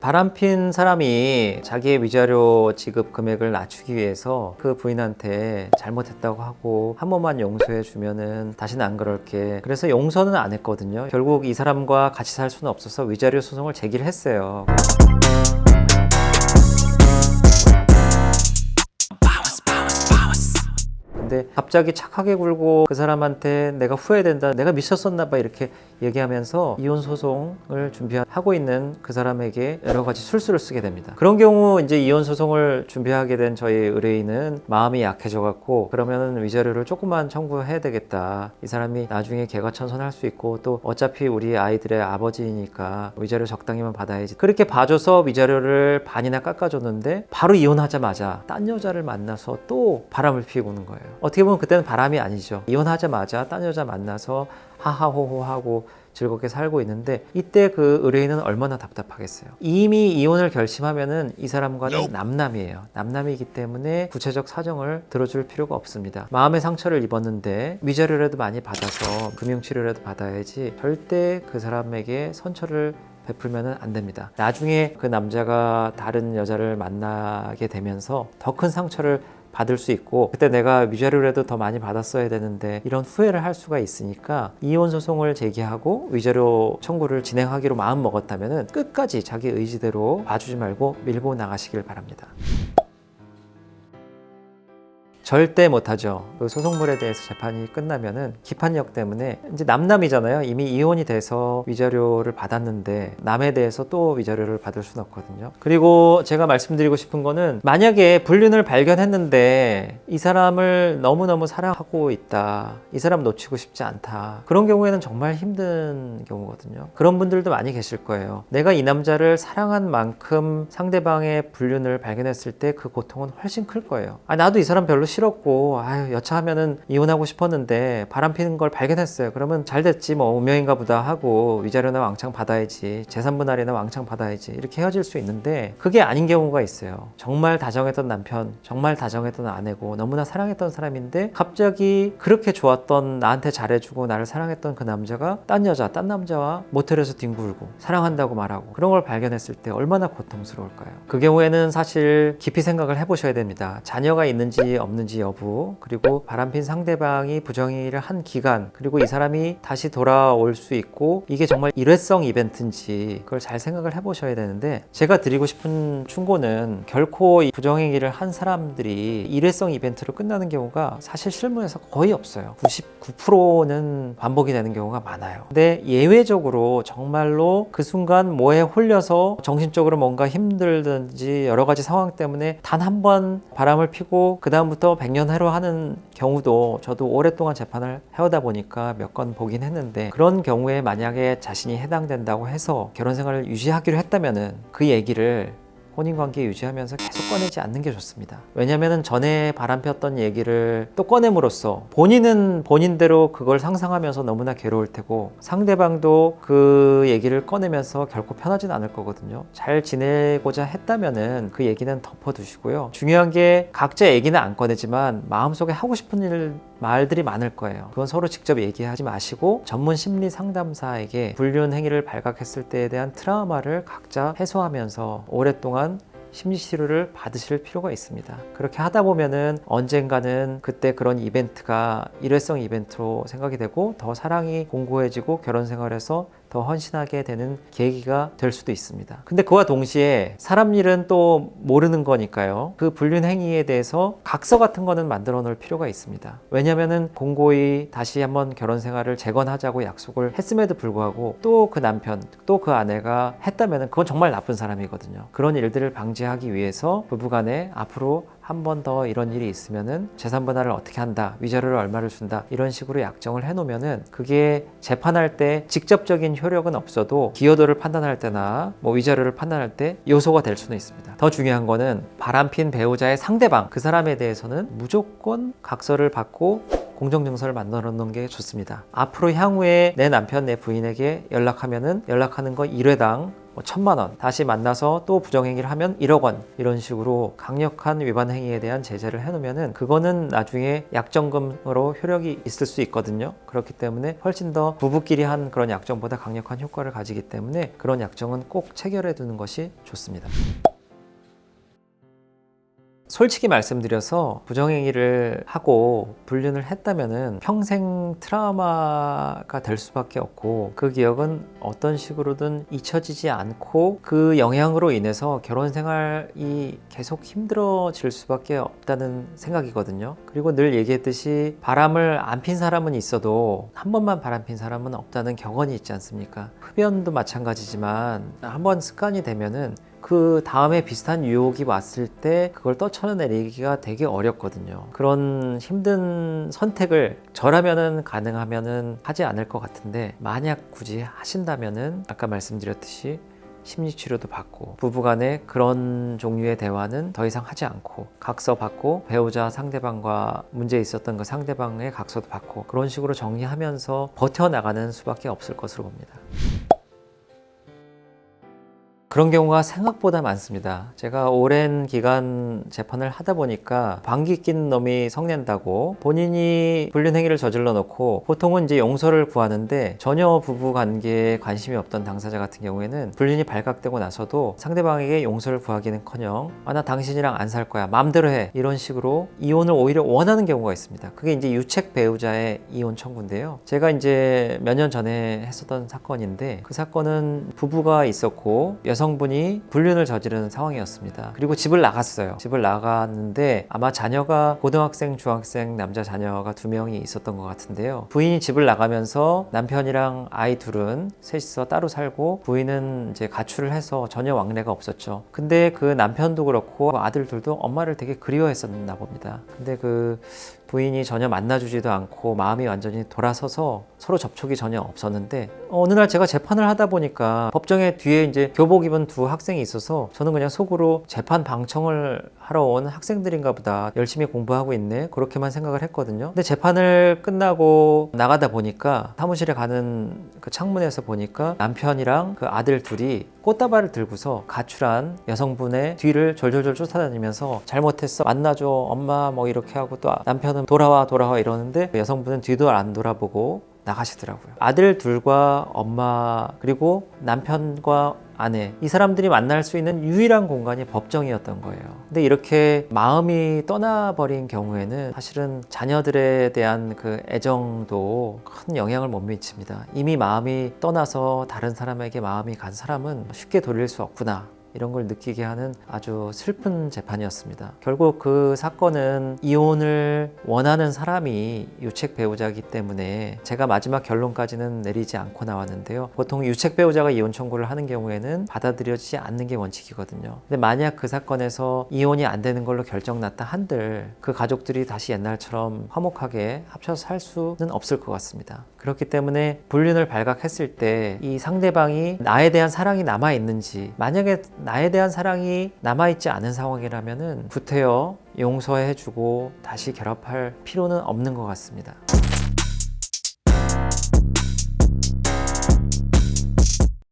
바람핀 사람이 자기의 위자료 지급 금액을 낮추기 위해서 그 부인한테 잘못했다고 하고 한 번만 용서해 주면은 다시는 안 그럴게. 그래서 용서는 안 했거든요. 결국 이 사람과 같이 살 수는 없어서 위자료 소송을 제기를 했어요. 근데 갑자기 착하게 굴고 그 사람한테 내가 후회된다, 내가 미쳤었나 봐 이렇게 얘기하면서 이혼 소송을 준비하고 있는 그 사람에게 여러 가지 술수를 쓰게 됩니다. 그런 경우 이제 이혼 소송을 준비하게 된 저희 의뢰인은 마음이 약해져 갖고 그러면은 위자료를 조금만 청구해야 되겠다. 이 사람이 나중에 개과천선할 수 있고 또 어차피 우리 아이들의 아버지니까 위자료 적당히만 받아야지. 그렇게 봐줘서 위자료를 반이나 깎아줬는데 바로 이혼하자마자 딴 여자를 만나서 또 바람을 피우고 오는 거예요. 어떻게 보면 그때는 바람이 아니죠. 이혼하자마자 딴 여자 만나서 하하호호하고 즐겁게 살고 있는데 이때 그 의뢰인은 얼마나 답답하겠어요. 이미 이혼을 결심하면은 이 사람과는 남남이에요. 남남이기 때문에 구체적 사정을 들어줄 필요가 없습니다. 마음의 상처를 입었는데 위자료라도 많이 받아서 금융치료라도 받아야지 절대 그 사람에게 선처를 베풀면 안 됩니다. 나중에 그 남자가 다른 여자를 만나게 되면서 더 큰 상처를 받을 수 있고 그때 내가 위자료라도 더 많이 받았어야 되는데 이런 후회를 할 수가 있으니까 이혼 소송을 제기하고 위자료 청구를 진행하기로 마음 먹었다면 끝까지 자기 의지대로 봐주지 말고 밀고 나가시길 바랍니다. 절대 못하죠. 그 소송물에 대해서 재판이 끝나면은 기판력 때문에 이제 남남이잖아요. 이미 이혼이 돼서 위자료를 받았는데 남에 대해서 또 위자료를 받을 수는 없거든요. 그리고 제가 말씀드리고 싶은 거는 만약에 불륜을 발견했는데 이 사람을 너무너무 사랑하고 있다. 이 사람 놓치고 싶지 않다. 그런 경우에는 정말 힘든 경우거든요. 그런 분들도 많이 계실 거예요. 내가 이 남자를 사랑한 만큼 상대방의 불륜을 발견했을 때 그 고통은 훨씬 클 거예요. 나도 이 사람 별로 싫었고 여차하면은 이혼하고 싶었는데 바람 피는 걸 발견했어요. 그러면 잘 됐지 뭐 운명인가 보다 하고 위자료나 왕창 받아야지 재산분할이나 왕창 받아야지 이렇게 헤어질 수 있는데 그게 아닌 경우가 있어요. 정말 다정했던 남편, 정말 다정했던 아내고 너무나 사랑했던 사람인데 갑자기 그렇게 좋았던 나한테 잘해주고 나를 사랑했던 그 남자가 딴 여자, 딴 남자와 모텔에서 뒹굴고 사랑한다고 말하고 그런 걸 발견했을 때 얼마나 고통스러울까요? 그 경우에는 사실 깊이 생각을 해보셔야 됩니다. 자녀가 있는지 없는지 여부, 그리고 바람핀 상대방이 부정행위를 한 기간, 그리고 이 사람이 다시 돌아올 수 있고 이게 정말 일회성 이벤트인지 그걸 잘 생각을 해보셔야 되는데 제가 드리고 싶은 충고는 결코 이 부정행위를 한 사람들이 일회성 이벤트로 끝나는 경우가 사실 실무에서 거의 없어요. 99%는 반복이 되는 경우가 많아요. 근데 예외적으로 정말로 그 순간 뭐에 홀려서 정신적으로 뭔가 힘들든지 여러 가지 상황 때문에 단 한 번 바람을 피고 그 다음부터 100년 해로 하는 경우도 저도 오랫동안 재판을 해오다 보니까 몇 건 보긴 했는데 그런 경우에 만약에 자신이 해당된다고 해서 결혼 생활을 유지하기로 했다면은 그 얘기를 혼인관계 유지하면서 계속 꺼내지 않는 게 좋습니다. 왜냐하면 전에 바람폈던 얘기를 또 꺼냄으로써 본인은 본인대로 그걸 상상하면서 너무나 괴로울 테고 상대방도 그 얘기를 꺼내면서 결코 편하진 않을 거거든요. 잘 지내고자 했다면은 그 얘기는 덮어두시고요. 중요한 게 각자 얘기는 안 꺼내지만 마음속에 하고 싶은 말들이 많을 거예요. 그건 서로 직접 얘기하지 마시고 전문 심리 상담사에게 불륜 행위를 발각했을 때에 대한 트라우마를 각자 해소하면서 오랫동안 심리치료를 받으실 필요가 있습니다. 그렇게 하다 보면은 언젠가는 그때 그런 이벤트가 일회성 이벤트로 생각이 되고 더 사랑이 공고해지고 결혼 생활에서 더 헌신하게 되는 계기가 될 수도 있습니다. 근데 그와 동시에 사람 일은 또 모르는 거니까요. 그 불륜 행위에 대해서 각서 같은 거는 만들어 놓을 필요가 있습니다. 왜냐면은 공고히 다시 한번 결혼 생활을 재건하자고 약속을 했음에도 불구하고 또 그 남편, 또 그 아내가 했다면은 그건 정말 나쁜 사람이거든요. 그런 일들을 방지하기 위해서 부부간에 앞으로 한 번 더 이런 일이 있으면은 재산분할을 어떻게 한다, 위자료를 얼마를 준다 이런 식으로 약정을 해놓으면은 그게 재판할 때 직접적인 효력은 없어도 기여도를 판단할 때나 뭐 위자료를 판단할 때 요소가 될 수는 있습니다. 더 중요한 거는 바람핀 배우자의 상대방 그 사람에 대해서는 무조건 각서를 받고 공정증서를 만들어 놓는 게 좋습니다. 앞으로 향후에 내 남편, 내 부인에게 연락하면은 연락하는 거 1회당 뭐 1,000만 원, 다시 만나서 또 부정행위를 하면 1억 원, 이런 식으로 강력한 위반 행위에 대한 제재를 해놓으면은 그거는 나중에 약정금으로 효력이 있을 수 있거든요. 그렇기 때문에 훨씬 더 부부끼리 한 그런 약정보다 강력한 효과를 가지기 때문에 그런 약정은 꼭 체결해 두는 것이 좋습니다. 솔직히 말씀드려서 부정행위를 하고 불륜을 했다면은 평생 트라우마가 될 수밖에 없고, 그 기억은 어떤 식으로든 잊혀지지 않고 그 영향으로 인해서 결혼 생활이 계속 힘들어질 수밖에 없다는 생각이거든요. 그리고 늘 얘기했듯이 바람을 안 핀 사람은 있어도 한 번만 바람 핀 사람은 없다는 격언이 있지 않습니까? 흡연도 마찬가지지만 한 번 습관이 되면은 그 다음에 비슷한 유혹이 왔을 때 그걸 떨쳐내리기가 되게 어렵거든요. 그런 힘든 선택을 저라면은 가능하면은 하지 않을 것 같은데, 만약 굳이 하신다면은 아까 말씀드렸듯이 심리치료도 받고 부부간에 그런 종류의 대화는 더 이상 하지 않고 각서 받고 배우자 상대방과 문제 있었던 그 상대방의 각서도 받고 그런 식으로 정리하면서 버텨나가는 수밖에 없을 것으로 봅니다. 그런 경우가 생각보다 많습니다. 제가 오랜 기간 재판을 하다 보니까 방귀 낀 놈이 성낸다고 본인이 불륜 행위를 저질러 놓고 보통은 이제 용서를 구하는데, 전혀 부부 관계에 관심이 없던 당사자 같은 경우에는 불륜이 발각되고 나서도 상대방에게 용서를 구하기는커녕 나 당신이랑 안 살 거야, 마음대로 해, 이런 식으로 이혼을 오히려 원하는 경우가 있습니다. 그게 이제 유책 배우자의 이혼 청구인데요. 제가 이제 몇 년 전에 했었던 사건인데, 그 사건은 부부가 있었고 여성분이 불륜을 저지르는 상황이었습니다. 그리고 집을 나갔어요. 집을 나갔는데 아마 자녀가 고등학생, 중학생 남자 자녀가 2명이 있었던 것 같은데요. 부인이 집을 나가면서 남편이랑 아이 둘은 셋이서 따로 살고, 부인은 이제 가출을 해서 전혀 왕래가 없었죠. 근데 그 남편도 그렇고 아들 둘도 엄마를 되게 그리워했었나 봅니다. 근데 그 부인이 전혀 만나주지도 않고 마음이 완전히 돌아서서 서로 접촉이 전혀 없었는데, 어느 날 제가 재판을 하다 보니까 법정에 뒤에 이제 교복 입은 2 학생이 있어서 저는 그냥 속으로 재판 방청을 하러 온 학생들인가 보다, 열심히 공부하고 있네, 그렇게만 생각을 했거든요. 근데 재판을 끝나고 나가다 보니까 사무실에 가는 그 창문에서 보니까 남편이랑 그 아들 둘이 꽃다발을 들고서 가출한 여성분의 뒤를 졸졸졸 쫓아다니면서 잘못했어, 만나줘 엄마, 뭐 이렇게 하고, 또 남편은 돌아와 이러는데 여성분은 뒤도 안 돌아보고 나가시더라고요. 아들 둘과 엄마 그리고 남편과 아내, 이 사람들이 만날 수 있는 유일한 공간이 법정이었던 거예요. 근데 이렇게 마음이 떠나버린 경우에는 사실은 자녀들에 대한 그 애정도 큰 영향을 못 미칩니다. 이미 마음이 떠나서 다른 사람에게 마음이 간 사람은 쉽게 돌릴 수 없구나, 이런 걸 느끼게 하는 아주 슬픈 재판이었습니다. 결국 그 사건은 이혼을 원하는 사람이 유책 배우자이기 때문에 제가 마지막 결론까지는 내리지 않고 나왔는데요. 보통 유책 배우자가 이혼 청구를 하는 경우에는 받아들여지지 않는 게 원칙이거든요. 근데 만약 그 사건에서 이혼이 안 되는 걸로 결정났다 한들 그 가족들이 다시 옛날처럼 화목하게 합쳐서 살 수는 없을 것 같습니다. 그렇기 때문에 불륜을 발각했을 때 이 상대방이 나에 대한 사랑이 남아있는지, 만약에 나에 대한 사랑이 남아있지 않은 상황이라면은 구태여 용서해주고 다시 결합할 필요는 없는 것 같습니다.